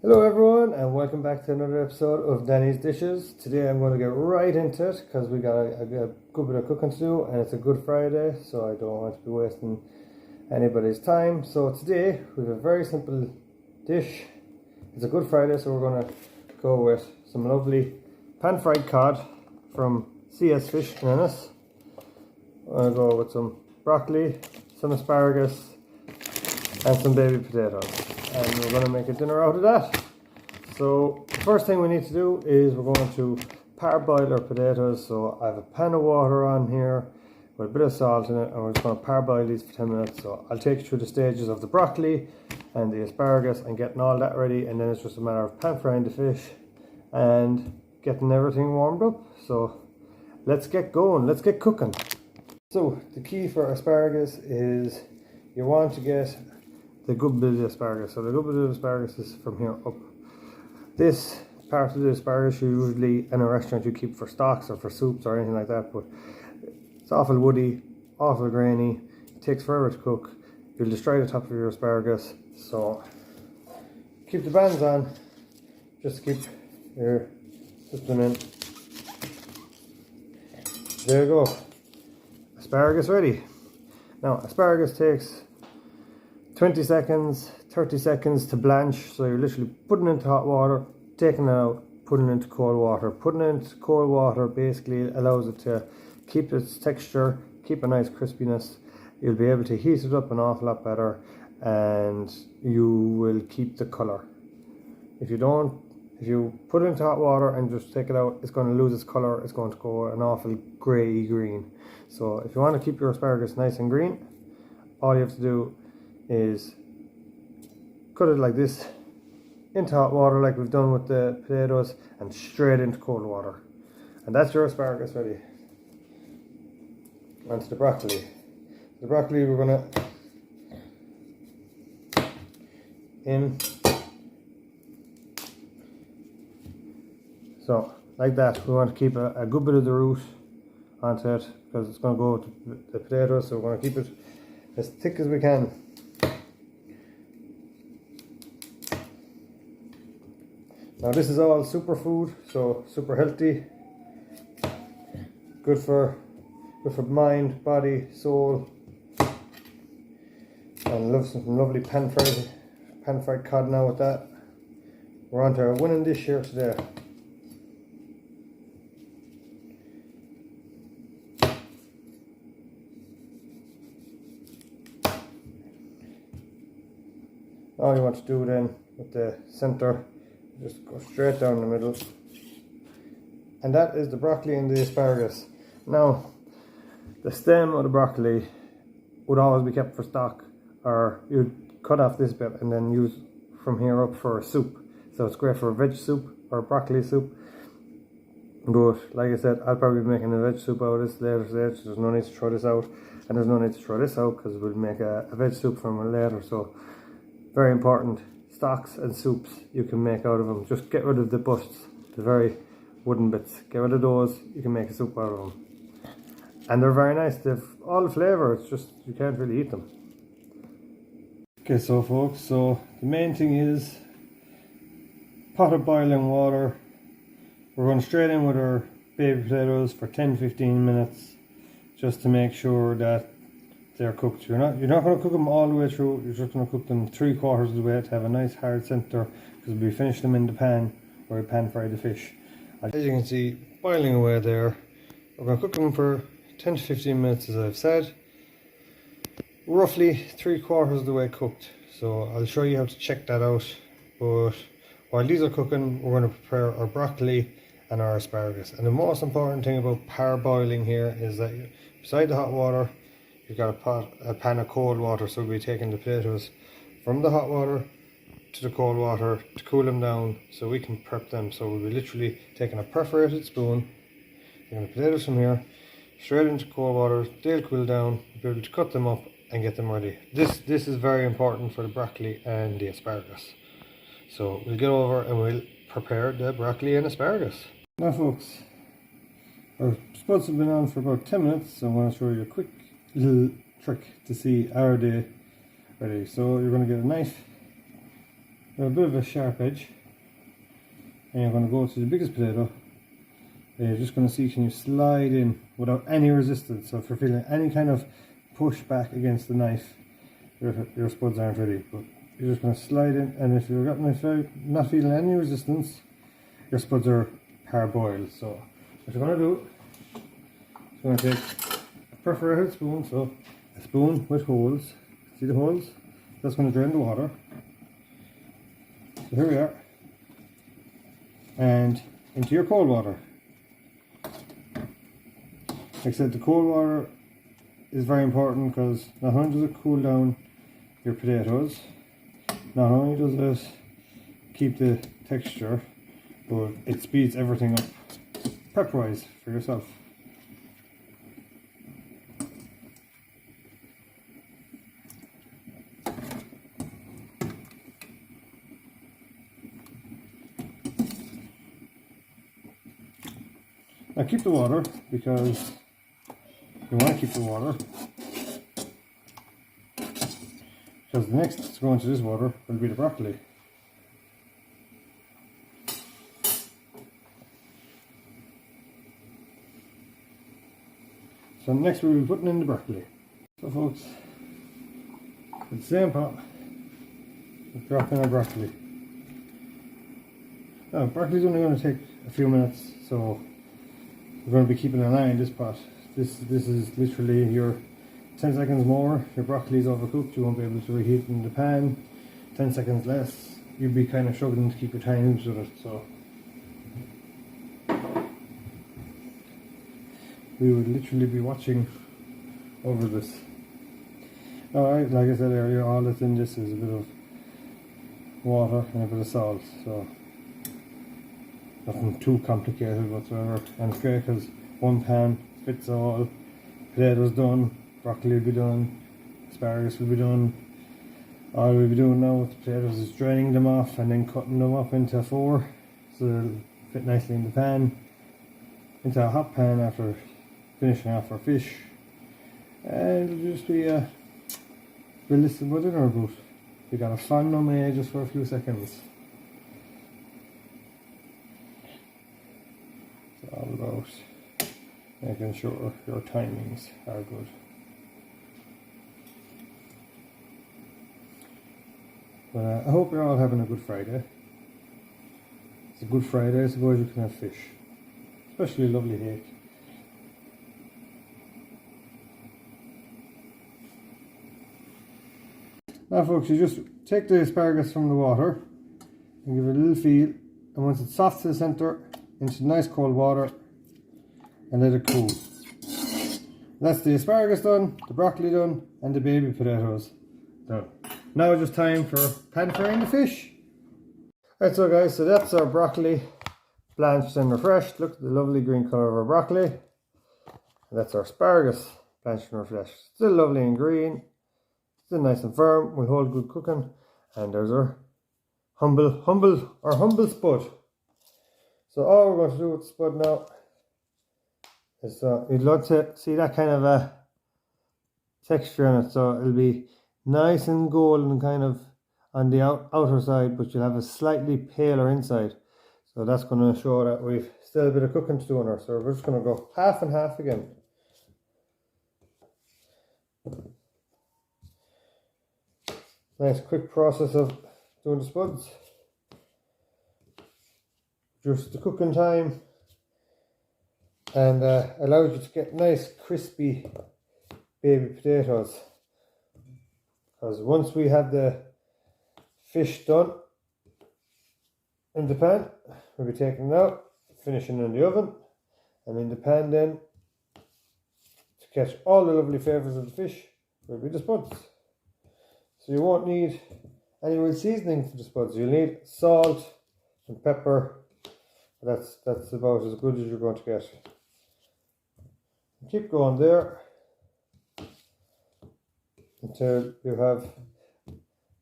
Hello everyone and welcome back to another episode of Danny's Dishes. Today I'm going to get right into it because we got a good bit of cooking to do and it's a Good Friday, so I don't want to be wasting anybody's time. So today we have a very simple dish. It's a Good Friday, so we're going to go with some lovely pan fried cod from CS Fish in Ennis. I'm going to go with some broccoli, some asparagus and some baby potatoes. And we're going to make a dinner out of that. So the first thing we need to do is we're going to parboil our potatoes. So I have a pan of water on here with a bit of salt in it, and we're just going to parboil these for 10 minutes. So I'll take you through the stages of the broccoli and the asparagus and getting all that ready, and then it's just a matter of pan frying the fish and getting everything warmed up. So let's get going, let's get cooking. So the key for asparagus is you want to get the good bit of asparagus. So the good bit of asparagus is from here up. This part of the asparagus you usually in a restaurant you keep for stocks or for soups or anything like that, but it's awful woody, awful grainy, it takes forever to cook. You'll destroy the top of your asparagus, so keep the bands on, just keep your system in. There you go, asparagus ready. Now asparagus takes 20 seconds, 30 seconds to blanch, so you're literally putting it into hot water, taking it out, putting it into cold water. Putting it into cold water basically allows it to keep its texture, keep a nice crispiness. You'll be able to heat it up an awful lot better and you will keep the colour. If you put it into hot water and just take it out, it's going to lose its colour, it's going to go an awful grey green. So if you want to keep your asparagus nice and green, all you have to do is cut it like this into hot water like we've done with the potatoes and straight into cold water, and that's your asparagus ready. Onto the broccoli. The broccoli we're gonna so like that. We want to keep a good bit of the root onto it because it's going to go with the potatoes, so we're going to keep it as thick as we can. Now this is all superfood, so super healthy, good for mind, body, soul, and love some lovely pan fried cod. Now with that, we're on to our winning dish here today. All you want to do then with the centre, just go straight down the middle, and that is the broccoli and the asparagus. Now the stem of the broccoli would always be kept for stock, or you'd cut off this bit and then use from here up for a soup. So it's great for a veg soup or a broccoli soup, but like I said, I'll probably be making a veg soup out of this later stage. There's no need to throw this out, and there's no need to throw this out because we'll make a veg soup from it later. So very important, stocks and soups you can make out of them. Just get rid of the busts, the very wooden bits. Get rid of those, you can make a soup out of them. And they're very nice, they've all the flavour, it's just you can't really eat them. Okay, so folks, so the main thing is pot of boiling water. We're going straight in with our baby potatoes for 10-15 minutes just to make sure that they're cooked. You're not going to cook them all the way through, you're just going to cook them 3/4 of the way to have a nice hard centre, because we finish them in the pan where we pan fry the fish. As you can see, boiling away there. We're going to cook them for 10-15 minutes as I've said. Roughly 3/4 of the way cooked. So I'll show you how to check that out. But while these are cooking, we're going to prepare our broccoli and our asparagus. And the most important thing about parboiling here is that beside the hot water, you've got a pan of cold water, so we'll be taking the potatoes from the hot water to the cold water to cool them down so we can prep them. So we'll be literally taking a perforated spoon, taking the potatoes from here, straight into cold water, they'll cool down, we'll be able to cut them up and get them ready. This is very important for the broccoli and the asparagus. So we'll get over and we'll prepare the broccoli and asparagus. Now folks, our spuds have been on for about 10 minutes, so I'm going to show you a quick little trick to see are they ready. So you're going to get a knife a bit of a sharp edge, and you're going to go to the biggest potato, and you're just going to see, can you slide in without any resistance. So if you're feeling any kind of push back against the knife, your spuds aren't ready. But you're just going to slide in, and if you're not feeling any resistance, your spuds are parboiled. So what you're going to do, you're going to take a perforated spoon, so a spoon with holes. See the holes? That's going to drain the water. So here we are, and into your cold water. Like I said, the cold water is very important because not only does it cool down your potatoes, not only does it keep the texture, but it speeds everything up prep wise for yourself. Now keep the water, because you want to keep the water, because the next to go into this water will be the broccoli. So next we'll be putting in the broccoli. So folks, with the same pot, we'll drop in our broccoli. Now broccoli's only going to take a few minutes, so we're going to be keeping an eye on this pot. This is literally your 10 seconds more, your broccoli is overcooked, you won't be able to reheat it in the pan. 10 seconds less, you'll be kind of struggling to keep your times with it. So we would literally be watching over this. Alright, like I said earlier, all that's in this is a bit of water and a bit of salt, so nothing too complicated whatsoever. And it's great because one pan fits all. Potatoes done, broccoli will be done, asparagus will be done. All we'll be doing now with the potatoes is draining them off and then cutting them up into 4 so they'll fit nicely in the pan, into a hot pan after finishing off our fish. And it'll just be we'll listen what dinner about. We got a fun on just for a few seconds. It's all about making sure your timings are good. But I hope you're all having a good Friday. It's a good Friday, I suppose you can have fish. Especially a lovely hake. Now folks, you just take the asparagus from the water and give it a little feel, and once it's soft to the centre, into nice cold water and let it cool. That's the asparagus done, the broccoli done, and the baby potatoes done. Now it's just time for pan frying the fish. Right, so guys, so that's our broccoli blanched and refreshed. Look at the lovely green colour of our broccoli. And that's our asparagus blanched and refreshed. Still lovely and green. Still nice and firm, will hold good cooking. And there's our humble spud. So all we're going to do with the spud now is you'd love to see that kind of a texture in it. So it'll be nice and golden kind of on the outer side, but you'll have a slightly paler inside. So that's going to show that we've still a bit of cooking to do on our. So we're just going to go half and half again. Nice quick process of doing the spuds. Just the cooking time, and allows you to get nice crispy baby potatoes. Because once we have the fish done in the pan, we'll be taking it out, finishing in the oven, and in the pan then, to catch all the lovely flavours of the fish, will be the spuds. So you won't need any real seasoning for the spuds. You'll need salt and pepper. That's about as good as you're going to get. Keep going there until you have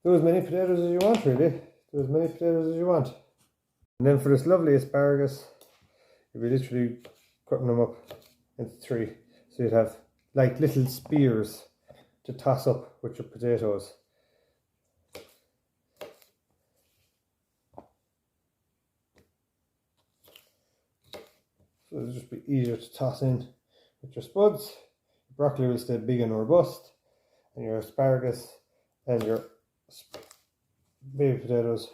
do as many potatoes as you want, really. Do as many potatoes as you want. And then for this lovely asparagus, you'll be literally cutting them up into 3. So you'd have like little spears to toss up with your potatoes. so it'll just be easier to toss in with your spuds. Broccoli will stay big and robust, and your asparagus and your baby potatoes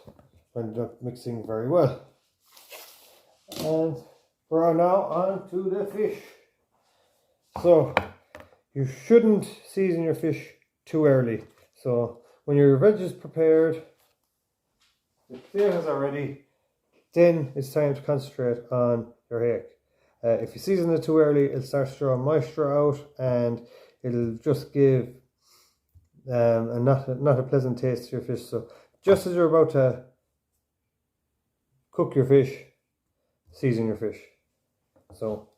will end up mixing very well. And we're now on to the fish. So you shouldn't season your fish too early. So when your veg is prepared, the potatoes are ready, then it's time to concentrate on your hake. If you season it too early, it'll start to draw moisture out and it'll just give not a pleasant taste to your fish. So just as you're about to cook your fish, season your fish. So,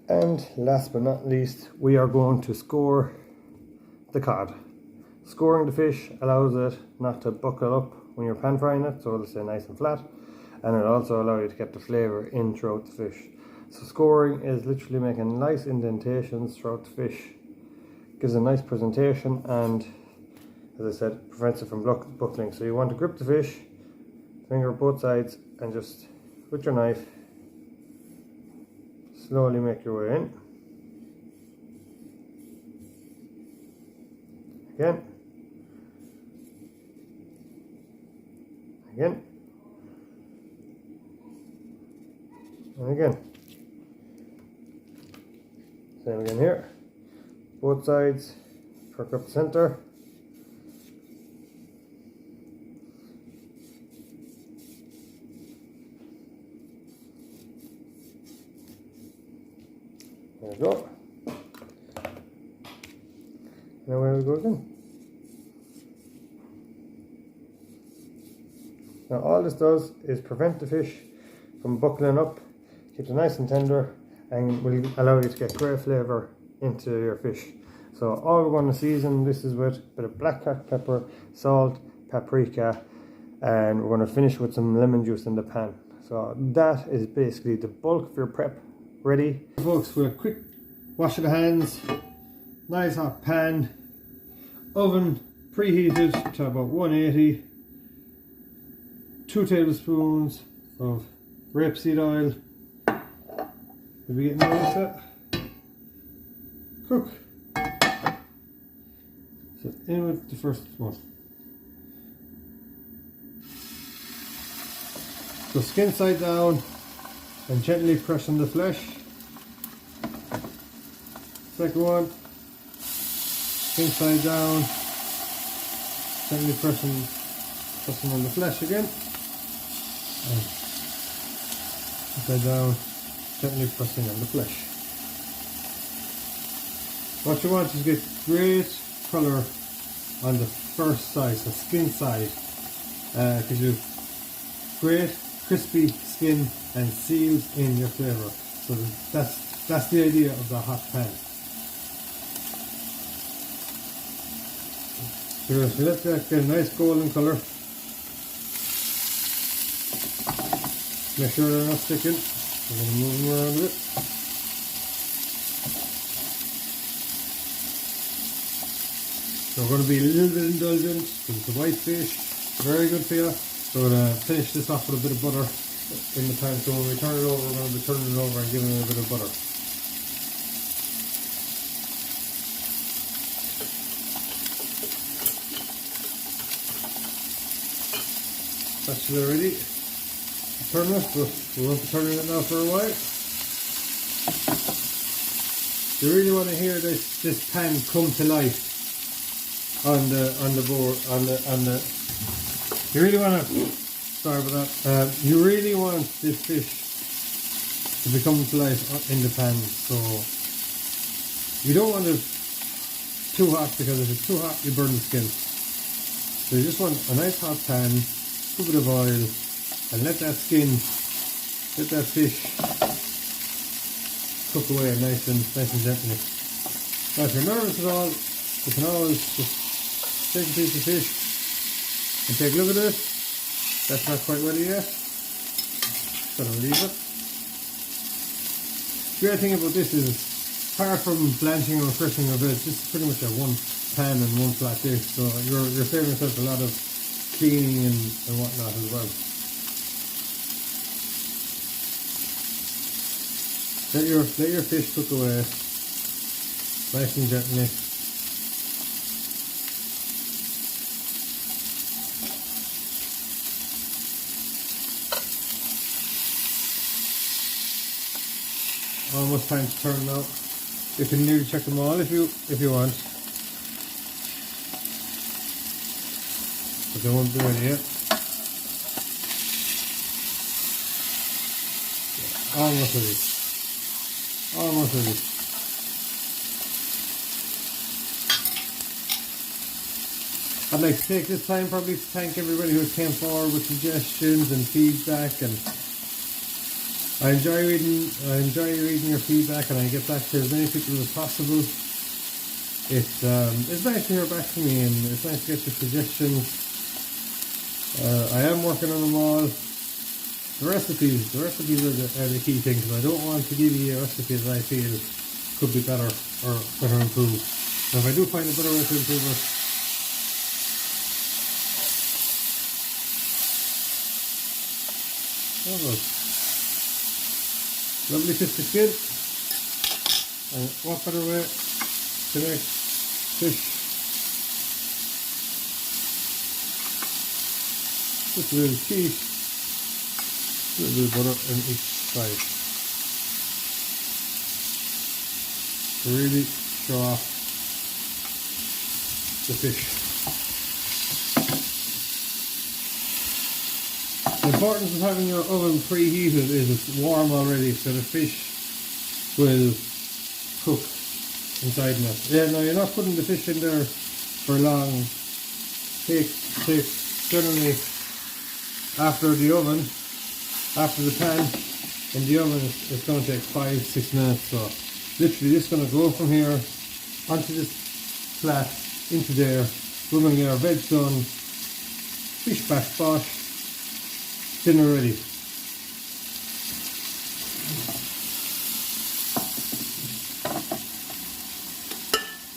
and last but not least, we are going to score the cod. Scoring the fish allows it not to buckle up when you're pan frying it, so it'll stay nice and flat, and it'll also allow you to get the flavour in throughout the fish. So scoring is literally making nice indentations throughout the fish. Gives a nice presentation and, as I said, prevents it from buckling. So you want to grip the fish, finger both sides, and just with your knife slowly make your way in. Again. Again. And again. Same again here. Both sides, perk up the center. There we go. And away we go again. Now all this does is prevent the fish from buckling up, keeps it nice and tender, and will allow you to get great flavour into your fish. So all we're going to season this is with a bit of black pepper, salt, paprika, and we're going to finish with some lemon juice in the pan. So that is basically the bulk of your prep ready. Folks, with a quick wash of the hands, nice hot pan, oven preheated to about 180, 2 tablespoons of rapeseed oil. We'll be getting ready to cook. So in with the first one. So skin side down and gently press on the flesh. Second one, skin side down, gently pressing on the flesh again. And side down, gently pressing on the flesh. What you want is to get great colour on the first side, so skin side, because you have great crispy skin and seals in your flavour. So that's the idea of the hot pan. So let that get a nice golden colour. Make sure they're not sticking. I'm going to move them around a bit. So we're going to be a little bit indulgent because it's a white fish, very good for you. So we're going to finish this off with a bit of butter in the pan. So when we turn it over, we're going to be turning it over and giving it a bit of butter. That's ready. Turn it, but we won't be turning it now for a while. You really want to hear this pan come to life on the board, on the. You really want to. Sorry about that. You really want this fish to become to life in the pan. So you don't want it too hot, because if it's too hot, you burn the skin. So you just want a nice hot pan, a bit of oil, and let that skin, let that fish cook away nice and gently. Now if you're nervous at all, you can always just take a piece of fish and take a look at it. That's not quite ready yet. So I'll leave it. The great thing about this is, apart from blanching or refreshing your veg, this is pretty much a one pan and one flat dish. So you're saving yourself a lot of cleaning and whatnot as well. Let your fish cook away, nice and gently. Almost time to turn now. You can nearly check them all if you want, but they won't be ready yet. Almost ready. Almost ready. I'd like to take this time probably to thank everybody who came forward with suggestions and feedback, and I enjoy reading your feedback, and I get back to as many people as possible. It's nice to hear back from me, and it's nice to get your suggestions. I am working on them all. The recipes are the key thing, because I don't want to give you a recipe that I feel could be better or better improved. So if I do find a better way to improve it, lovely crispy skin, and what better way to make fish? Just a little cheese, a little bit of butter on each side to really show off the fish. The importance of having your oven preheated is it's warm already, so the fish will cook inside in it. Yeah, no, you're not putting the fish in there for long. Take generally after the pan in the oven, it's going to take 5-6 minutes. So literally just going to go from here onto this flat into there. We're going to get our veg done, fish back bosh, dinner ready.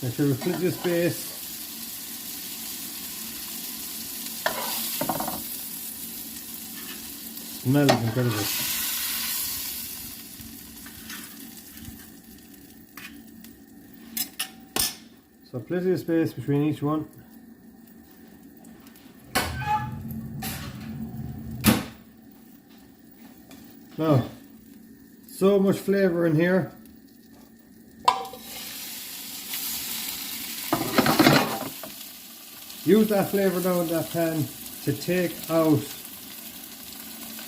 Make sure we flip this base. Smells incredible. So plenty of space between each one. Now, so much flavour in here. Use that flavour now in that pan to take out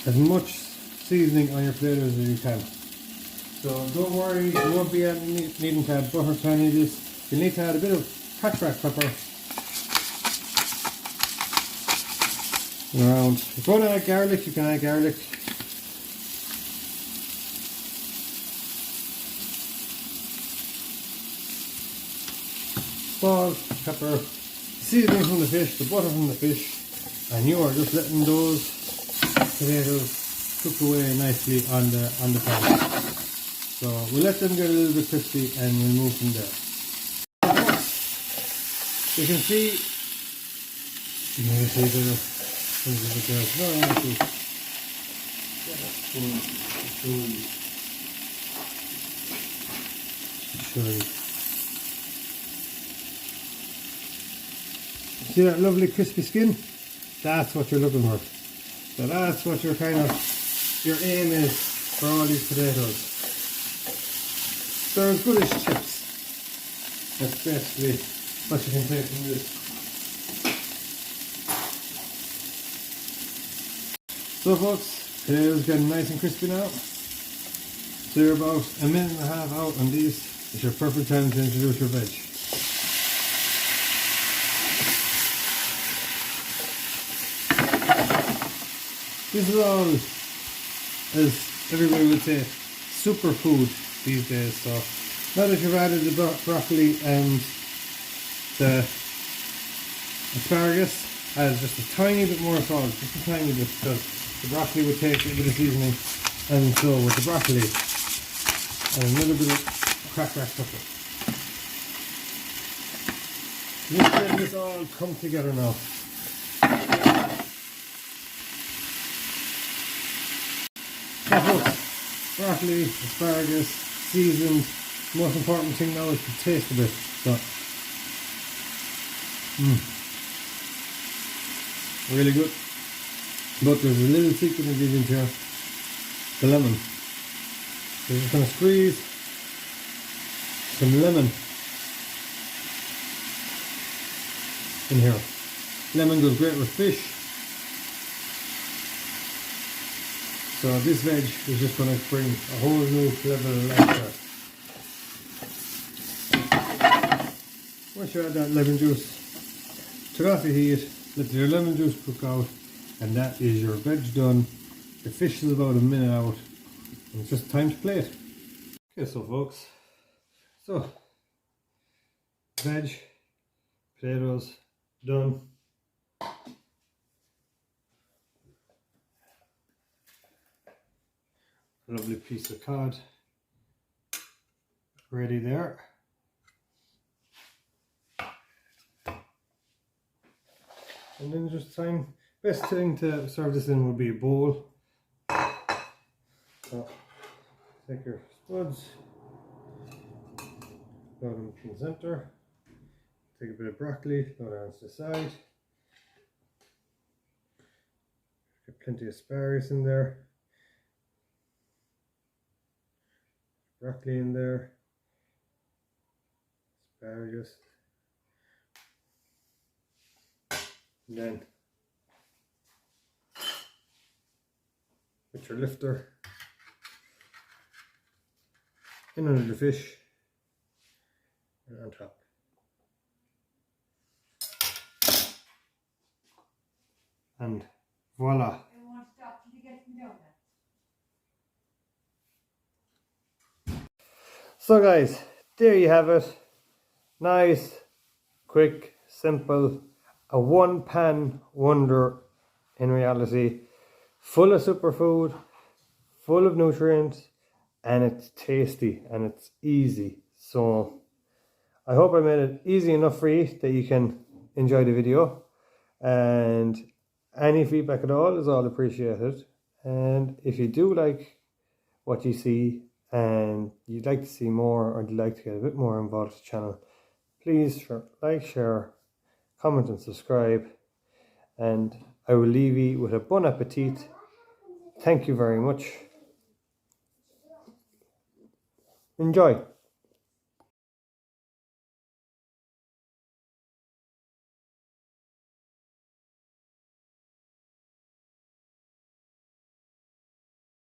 as much seasoning on your potatoes as you can. So don't worry, you won't be needing to add butter to any of this. You need to add a bit of cracked black pepper. Around. If you want to add garlic, you can add garlic. Salt, pepper, seasoning from the fish, the butter from the fish, and you are just letting those potatoes cook away nicely on the pan. So we'll let them get a little bit crispy and we'll move from there. You can see see that lovely crispy skin? That's what you're looking for. So that's what your your aim is for all these potatoes. They're as good as chips. That's basically what you can take from this. So folks, potatoes getting nice and crispy now. So you're about a minute and a half out on these. It's your perfect time to introduce your veg. This is all, as everybody would say, superfood these days. So now that you've added the broccoli and the asparagus, add just a tiny bit more salt, just a tiny bit, because the broccoli would take a bit of seasoning, and so with the broccoli and a little bit of cracked black pepper. Just let this all come together now. broccoli, asparagus, seasoned. Most important thing now is to taste of it. So, really good. But there's a little secret ingredient here, the lemon. So we're just going to squeeze some lemon in here. Lemon goes great with fish. So this veg is just going to bring a whole new level of life there. Once you add that lemon juice, turn off the heat, let your lemon juice cook out, and that is your veg done. The fish is about a minute out, and it's just time to plate. Okay, so folks, veg, potatoes, done. A lovely piece of cod, ready there. And then just time, best thing to serve this in would be a bowl. So take your spuds, load them in the center, take a bit of broccoli, load it onto the side. Get plenty of asparagus in there, broccoli in there, asparagus. And then with your lifter in under the fish and on top. And voila. So guys, there you have it. Nice, quick, simple, a one pan wonder in reality, full of superfood, full of nutrients, and it's tasty and it's easy. So I hope I made it easy enough for you that you can enjoy the video, and any feedback at all is all appreciated. And if you do like what you see and you'd like to see more, or you'd like to get a bit more involved with the channel, please like, share, comment and subscribe, and I will leave you with a bon appetit. Thank you very much. Enjoy.